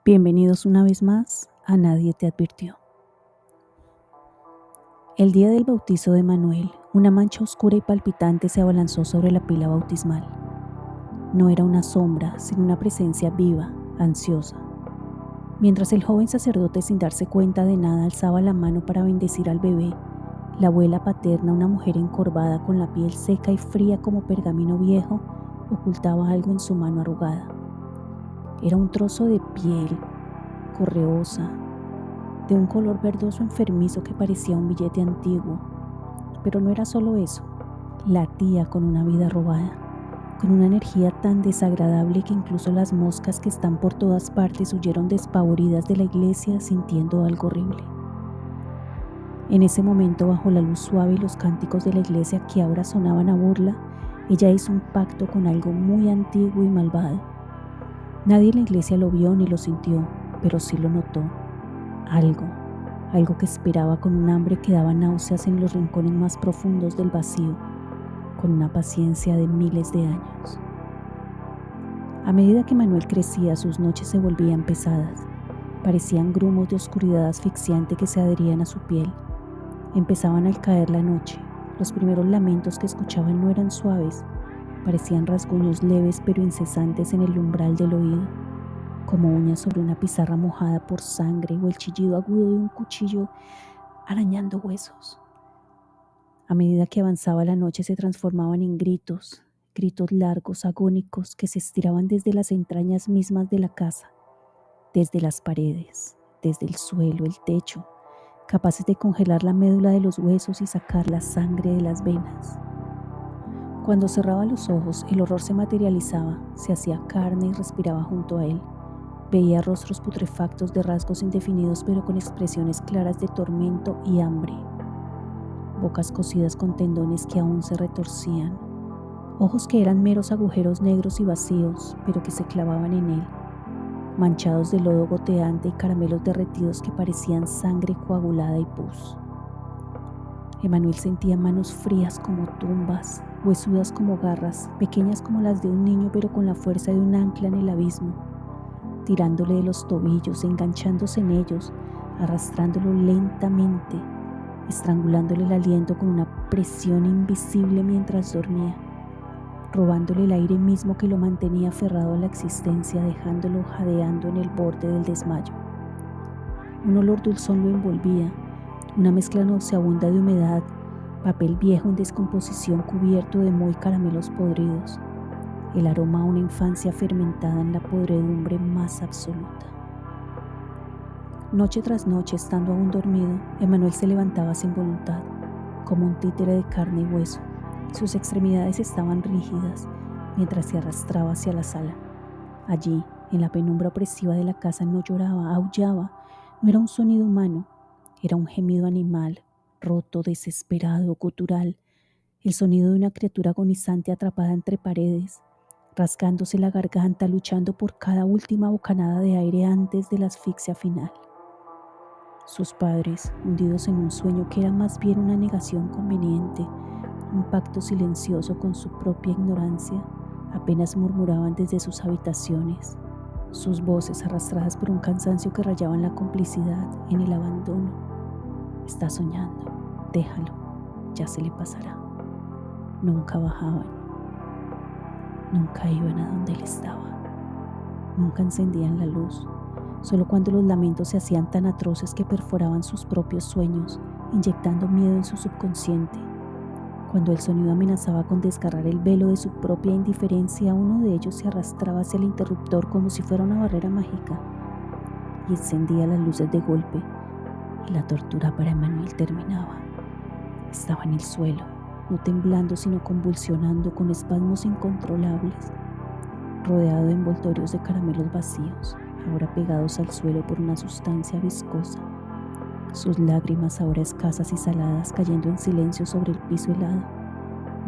Bienvenidos una vez más a Nadie te advirtió. El día del bautizo de Manuel, una mancha oscura y palpitante se abalanzó sobre la pila bautismal. No era una sombra, sino una presencia viva, ansiosa. Mientras el joven sacerdote, sin darse cuenta de nada, alzaba la mano para bendecir al bebé, la abuela paterna, una mujer encorvada con la piel seca y fría como pergamino viejo, ocultaba algo en su mano arrugada. Era un trozo de piel correosa, de un color verdoso enfermizo que parecía un billete antiguo. Pero no era solo eso, latía con una vida robada, con una energía tan desagradable que incluso las moscas que están por todas partes huyeron despavoridas de la iglesia sintiendo algo horrible. En ese momento, bajo la luz suave y los cánticos de la iglesia que ahora sonaban a burla, ella hizo un pacto con algo muy antiguo y malvado. Nadie en la iglesia lo vio ni lo sintió, pero sí lo notó. Algo que esperaba con un hambre que daba náuseas en los rincones más profundos del vacío, con una paciencia de miles de años. A medida que Manuel crecía, sus noches se volvían pesadas. Parecían grumos de oscuridad asfixiante que se adherían a su piel. Empezaban al caer la noche. Los primeros lamentos que escuchaban no eran suaves, parecían rasguños leves pero incesantes en el umbral del oído, como uñas sobre una pizarra mojada por sangre o el chillido agudo de un cuchillo arañando huesos. A medida que avanzaba la noche se transformaban en gritos largos, agónicos, que se estiraban desde las entrañas mismas de la casa, desde las paredes, desde el suelo, el techo, capaces de congelar la médula de los huesos y sacar la sangre de las venas. Cuando cerraba los ojos, el horror se materializaba, se hacía carne y respiraba junto a él. Veía rostros putrefactos de rasgos indefinidos pero con expresiones claras de tormento y hambre. Bocas cosidas con tendones que aún se retorcían. Ojos que eran meros agujeros negros y vacíos, pero que se clavaban en él. Manchados de lodo goteante y caramelos derretidos que parecían sangre coagulada y pus. Emanuel sentía manos frías como tumbas, huesudas como garras, pequeñas como las de un niño pero con la fuerza de un ancla en el abismo, tirándole de los tobillos, enganchándose en ellos, arrastrándolo lentamente, estrangulándole el aliento con una presión invisible mientras dormía, robándole el aire mismo que lo mantenía aferrado a la existencia, dejándolo jadeando en el borde del desmayo. Un olor dulzón lo envolvía, una mezcla nauseabunda de humedad, papel viejo en descomposición cubierto de moho y caramelos podridos, el aroma a una infancia fermentada en la podredumbre más absoluta. Noche tras noche, estando aún dormido, Emanuel se levantaba sin voluntad, como un títere de carne y hueso. Sus extremidades estaban rígidas mientras se arrastraba hacia la sala. Allí, en la penumbra opresiva de la casa, no lloraba, aullaba. No era un sonido humano, era un gemido animal, roto, desesperado, gutural, el sonido de una criatura agonizante atrapada entre paredes, rasgándose la garganta, luchando por cada última bocanada de aire antes de la asfixia final. Sus padres, hundidos en un sueño que era más bien una negación conveniente, un pacto silencioso con su propia ignorancia, apenas murmuraban desde sus habitaciones, sus voces arrastradas por un cansancio que rayaba en la complicidad, en el abandono. Está soñando, déjalo, ya se le pasará. Nunca bajaban, nunca iban a donde él estaba, nunca encendían la luz, solo cuando los lamentos se hacían tan atroces que perforaban sus propios sueños, inyectando miedo en su subconsciente. Cuando el sonido amenazaba con desgarrar el velo de su propia indiferencia, uno de ellos se arrastraba hacia el interruptor como si fuera una barrera mágica y encendía las luces de golpe, y la tortura para Emanuel terminaba. Estaba en el suelo, no temblando sino convulsionando con espasmos incontrolables, rodeado de envoltorios de caramelos vacíos, ahora pegados al suelo por una sustancia viscosa. Sus lágrimas ahora escasas y saladas cayendo en silencio sobre el piso helado,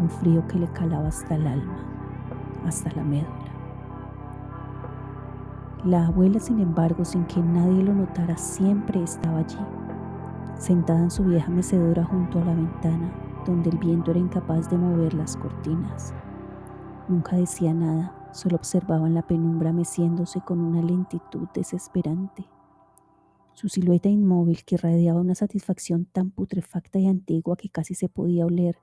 un frío que le calaba hasta el alma, hasta la médula. La abuela, sin embargo, sin que nadie lo notara, siempre estaba allí, sentada en su vieja mecedora junto a la ventana, donde el viento era incapaz de mover las cortinas. Nunca decía nada, Solo observaba en la penumbra meciéndose con una lentitud desesperante. Su silueta inmóvil que irradiaba una satisfacción tan putrefacta y antigua que casi se podía oler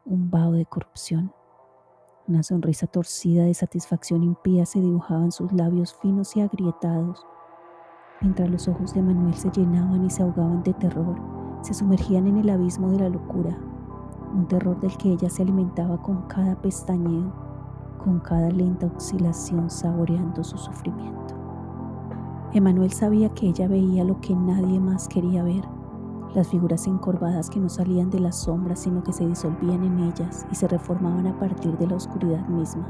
un vaho de corrupción. Una sonrisa torcida de satisfacción impía se dibujaba en sus labios finos y agrietados, mientras los ojos de Manuel se llenaban y se ahogaban de terror, se sumergían en el abismo de la locura, un terror del que ella se alimentaba con cada pestañeo, con cada lenta oscilación, saboreando su sufrimiento. Emanuel sabía que ella veía lo que nadie más quería ver, las figuras encorvadas que no salían de las sombras, sino que se disolvían en ellas y se reformaban a partir de la oscuridad misma,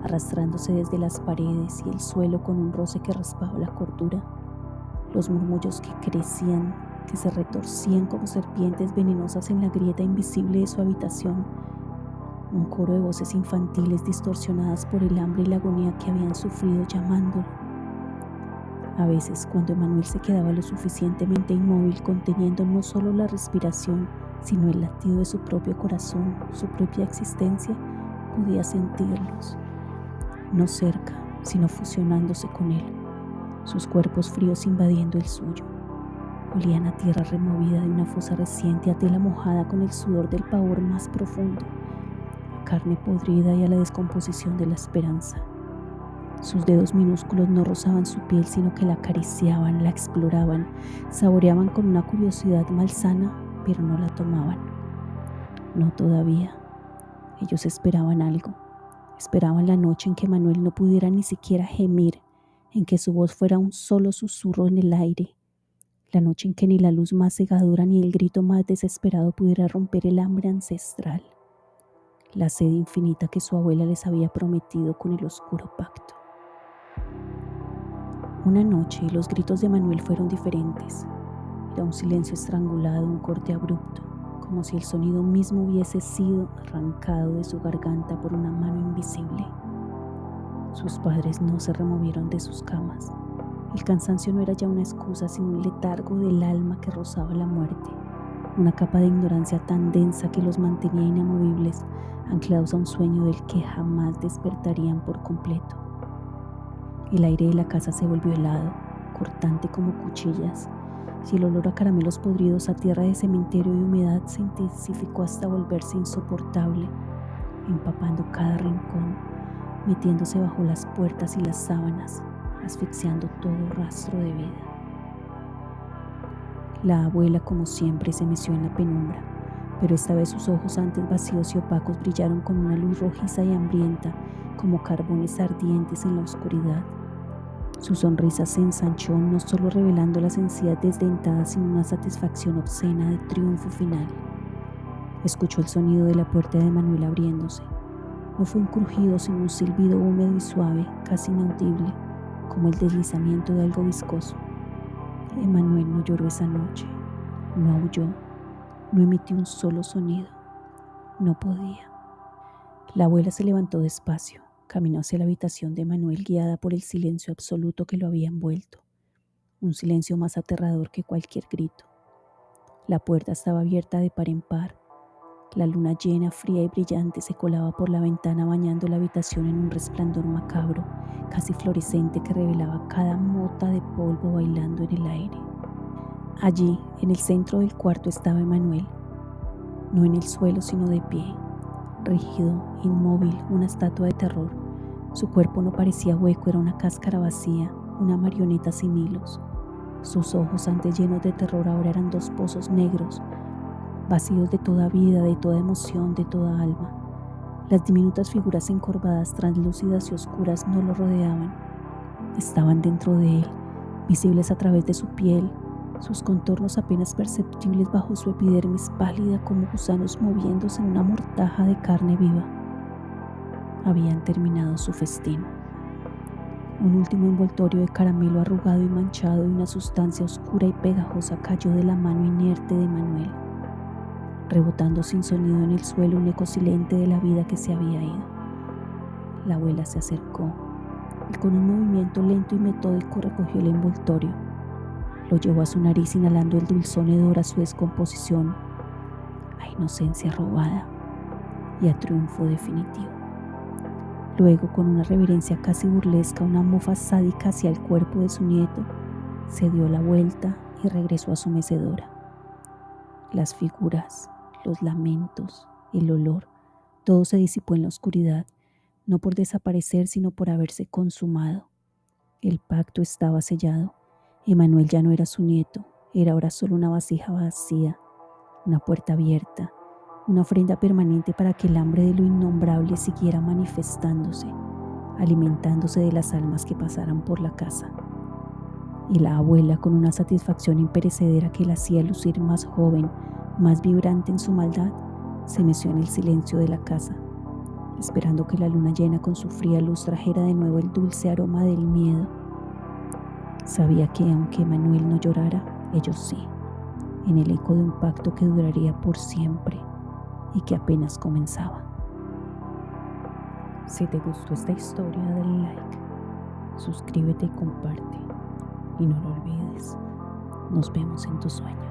arrastrándose desde las paredes y el suelo con un roce que raspaba la cordura, los murmullos que crecían, que se retorcían como serpientes venenosas en la grieta invisible de su habitación, un coro de voces infantiles distorsionadas por el hambre y la agonía que habían sufrido llamándolo. A veces, cuando Emanuel se quedaba lo suficientemente inmóvil, conteniendo no solo la respiración, sino el latido de su propio corazón, su propia existencia, podía sentirlos, no cerca, sino fusionándose con él, sus cuerpos fríos invadiendo el suyo. Olían a tierra removida de una fosa reciente, a tela mojada con el sudor del pavor más profundo, a carne podrida y a la descomposición de la esperanza. Sus dedos minúsculos no rozaban su piel, sino que la acariciaban, la exploraban, saboreaban con una curiosidad malsana, pero no la tomaban. No todavía. Ellos esperaban algo. Esperaban la noche en que Manuel no pudiera ni siquiera gemir, en que su voz fuera un solo susurro en el aire. La noche en que ni la luz más cegadora ni el grito más desesperado pudiera romper el hambre ancestral. La sed infinita que su abuela les había prometido con el oscuro pacto. Una noche los gritos de Manuel fueron diferentes. Era un silencio estrangulado, un corte abrupto, como si el sonido mismo hubiese sido arrancado de su garganta por una mano invisible. Sus padres no se removieron de sus camas. El cansancio no era ya una excusa, sino un letargo del alma que rozaba la muerte, una capa de ignorancia tan densa que los mantenía inamovibles, anclados a un sueño del que jamás despertarían por completo. El aire de la casa se volvió helado, cortante como cuchillas, y el olor a caramelos podridos, a tierra de cementerio y humedad se intensificó hasta volverse insoportable, empapando cada rincón, metiéndose bajo las puertas y las sábanas, asfixiando todo rastro de vida. La abuela, como siempre, se meció en la penumbra, pero esta vez sus ojos, antes vacíos y opacos, brillaron con una luz rojiza y hambrienta, como carbones ardientes en la oscuridad. Su sonrisa se ensanchó, no solo revelando las encías desdentadas, sino una satisfacción obscena de triunfo final. Escuchó el sonido de la puerta de Manuel abriéndose. No fue un crujido, sino un silbido húmedo y suave, casi inaudible, como el deslizamiento de algo viscoso. Emanuel no lloró esa noche, no aulló, no emitió un solo sonido. No podía. La abuela se levantó despacio. Caminó hacia la habitación de Manuel, guiada por el silencio absoluto que lo había envuelto, un silencio más aterrador que cualquier grito. La puerta estaba abierta de par en par. La luna llena, fría y brillante se colaba por la ventana, bañando la habitación en un resplandor macabro, casi fluorescente, que revelaba cada mota de polvo bailando en el aire. Allí, en el centro del cuarto, estaba Emanuel, no en el suelo, sino de pie, rígido, inmóvil, una estatua de terror. Su cuerpo no parecía hueco, era una cáscara vacía, una marioneta sin hilos. Sus ojos, antes llenos de terror, ahora eran dos pozos negros, vacíos de toda vida, de toda emoción, de toda alma. Las diminutas figuras encorvadas, translúcidas y oscuras no lo rodeaban. Estaban dentro de él, visibles a través de su piel, sus contornos apenas perceptibles bajo su epidermis pálida como gusanos moviéndose en una mortaja de carne viva. Habían terminado su festín. Un último envoltorio de caramelo arrugado y manchado de una sustancia oscura y pegajosa cayó de la mano inerte de Manuel, rebotando sin sonido en el suelo, un eco silente de la vida que se había ido. La abuela se acercó y con un movimiento lento y metódico recogió el envoltorio. Lo llevó a su nariz, inhalando el dulzón hedor a su descomposición, a inocencia robada y a triunfo definitivo. Luego, con una reverencia casi burlesca, una mofa sádica hacia el cuerpo de su nieto, se dio la vuelta y regresó a su mecedora. Las figuras, los lamentos, el olor, todo se disipó en la oscuridad, no por desaparecer, sino por haberse consumado. El pacto estaba sellado. Emanuel ya no era su nieto, era ahora solo una vasija vacía, una puerta abierta, una ofrenda permanente para que el hambre de lo innombrable siguiera manifestándose, alimentándose de las almas que pasaran por la casa. Y la abuela, con una satisfacción imperecedera que la hacía lucir más joven, más vibrante en su maldad, se meció en el silencio de la casa, esperando que la luna llena con su fría luz trajera de nuevo el dulce aroma del miedo. Sabía que aunque Manuel no llorara, ellos sí, en el eco de un pacto que duraría por siempre y que apenas comenzaba. Si te gustó esta historia, dale like, suscríbete y comparte. Y no lo olvides, nos vemos en tus sueños.